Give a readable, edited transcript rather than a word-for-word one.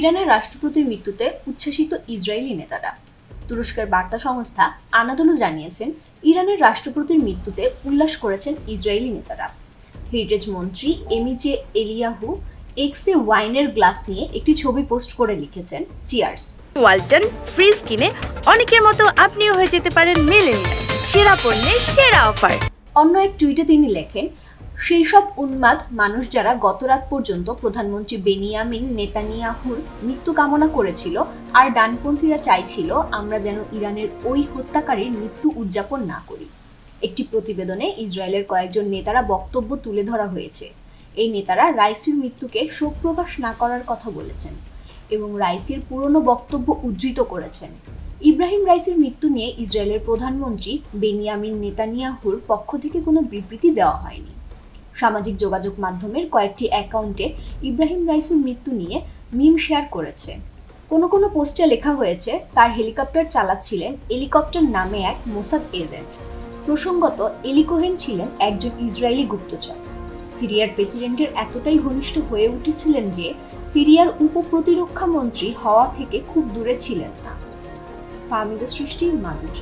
ইরানের রাষ্ট্রপতির মৃত্যুতে উচ্ছ্বাসিত ইসরায়েলি নেতারা। তুরস্কের বার্তা সংস্থা আনাদোলু জানিয়েছেন, ইরানের রাষ্ট্রপতির মৃত্যুতে উল্লাস করেছেন ইসরায়েলি নেতারা। হেরিটেজ মন্ত্রী এমিজে এলিয়াহু এক্সে ওয়াইনের গ্লাস নিয়ে একটি ছবি পোস্ট করে লিখেছেন, চিয়ার্স। ওয়ালটন ফ্রিজ কিনে অনেকের মতো আপনিও হয়ে যেতে পারেন মিলেনিয়াল, সেরা পণ্যের সেরা অফার। অন্য এক টুইটে তিনি লেখেন, সেই সব উন্মাদ মানুষ যারা গতরাত পর্যন্ত প্রধানমন্ত্রী বেনিয়ামিন নেতানিয়াহুর মৃত্যু কামনা করেছিল, আর ডানপন্থীরা চাইছিল আমরা যেন ইরানের ওই হত্যাকারীর মৃত্যু উদযাপন না করি। একটি প্রতিবেদনে ইসরায়েলের কয়েকজন নেতারা বক্তব্য তুলে ধরা হয়েছে। এই নেতারা রাইসির মৃত্যুকে শোক প্রকাশ না করার কথা বলেছেন এবং রাইসির পুরনো বক্তব্য উদ্ধৃত করেছেন। ইব্রাহিম রাইসির মৃত্যু নিয়ে ইসরায়েলের প্রধানমন্ত্রী বেনিয়ামিন নেতানিয়াহুর পক্ষ থেকে কোনো বিবৃতি দেওয়া হয়নি। সামাজিক যোগাযোগ মাধ্যমের কয়েকটি অ্যাকাউন্টে ইব্রাহিম রাইসির মৃত্যু নিয়ে মিম শেয়ার করেছে। কোনো পোস্টে লেখা হয়েছে, তার হেলিকপ্টার চালাচ্ছিলেন হেলিকপ্টার নামে এক মোসাদ এজেন্ট। প্রসঙ্গত, এলি কোহেন ছিলেন একজন ইসরায়েলি গুপ্তচর। সিরিয়ার প্রেসিডেন্টের এতটাই ঘনিষ্ঠ হয়ে উঠেছিলেন যে সিরিয়ার উপপ্রতিরক্ষা মন্ত্রী হওয়া থেকে খুব দূরে ছিলেন না। ফাহমিদা সৃষ্টি, মানুষ।